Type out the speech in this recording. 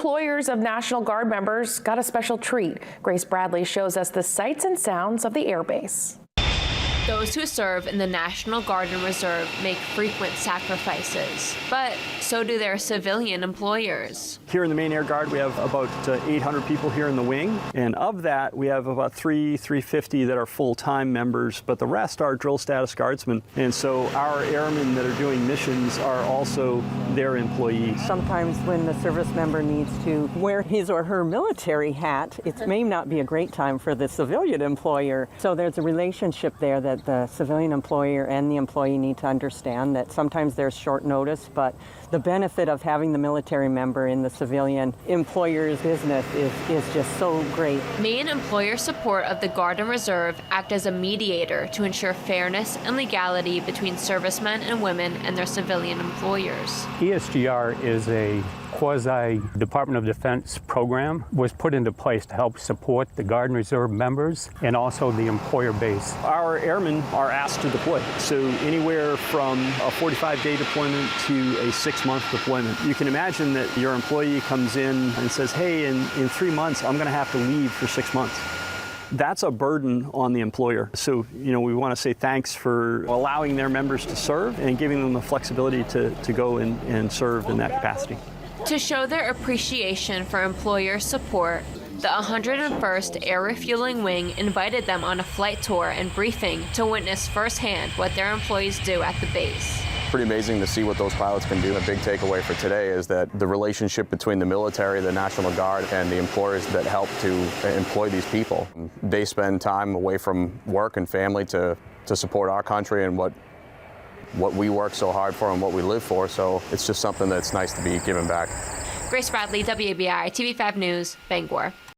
Employers of National Guard members got a special treat. Grace Bradley shows us the sights and sounds of the Air Base. Those who serve in the National Guard and Reserve make frequent sacrifices, but so do their civilian employers. Here in the Maine Air Guard, we have about 800 people here in the wing, and of that, we have about 350 that are full-time members, but the rest are drill status guardsmen. And so our airmen that are doing missions are also their employees. Sometimes when the service member needs to wear his or her military hat, it may not be a great time for the civilian employer. So there's a relationship there that the civilian employer and the employee need to understand, that sometimes there's short notice, but the benefit of having the military member in the civilian employer's business is just so great. Maine employer support of the Guard and Reserve act as a mediator to ensure fairness and legality between servicemen and women and their civilian employers. ESGR is a quasi-Department of Defense program, was put into place to help support the Guard and Reserve members and also the employer base. Our airmen are asked to deploy, so anywhere from a 45-day deployment to a 6-month deployment. You can imagine that your employee comes in and says, hey, in 3 months, I'm going to have to leave for 6 months. That's a burden on the employer. So, we want to say thanks for allowing their members to serve and giving them the flexibility to go and serve in that capacity. To show their appreciation for employer support, the 101st Air Refueling Wing invited them on a flight tour and briefing to witness firsthand what their employees do at the base. Pretty amazing to see what those pilots can do. A big takeaway for today is that the relationship between the military, the National Guard, and the employers that help to employ these people. They spend time away from work and family to support our country and what we work so hard for and what we live for, so it's just something that's nice to be given back. Grace Bradley, WABI, TV5 News, Bangor.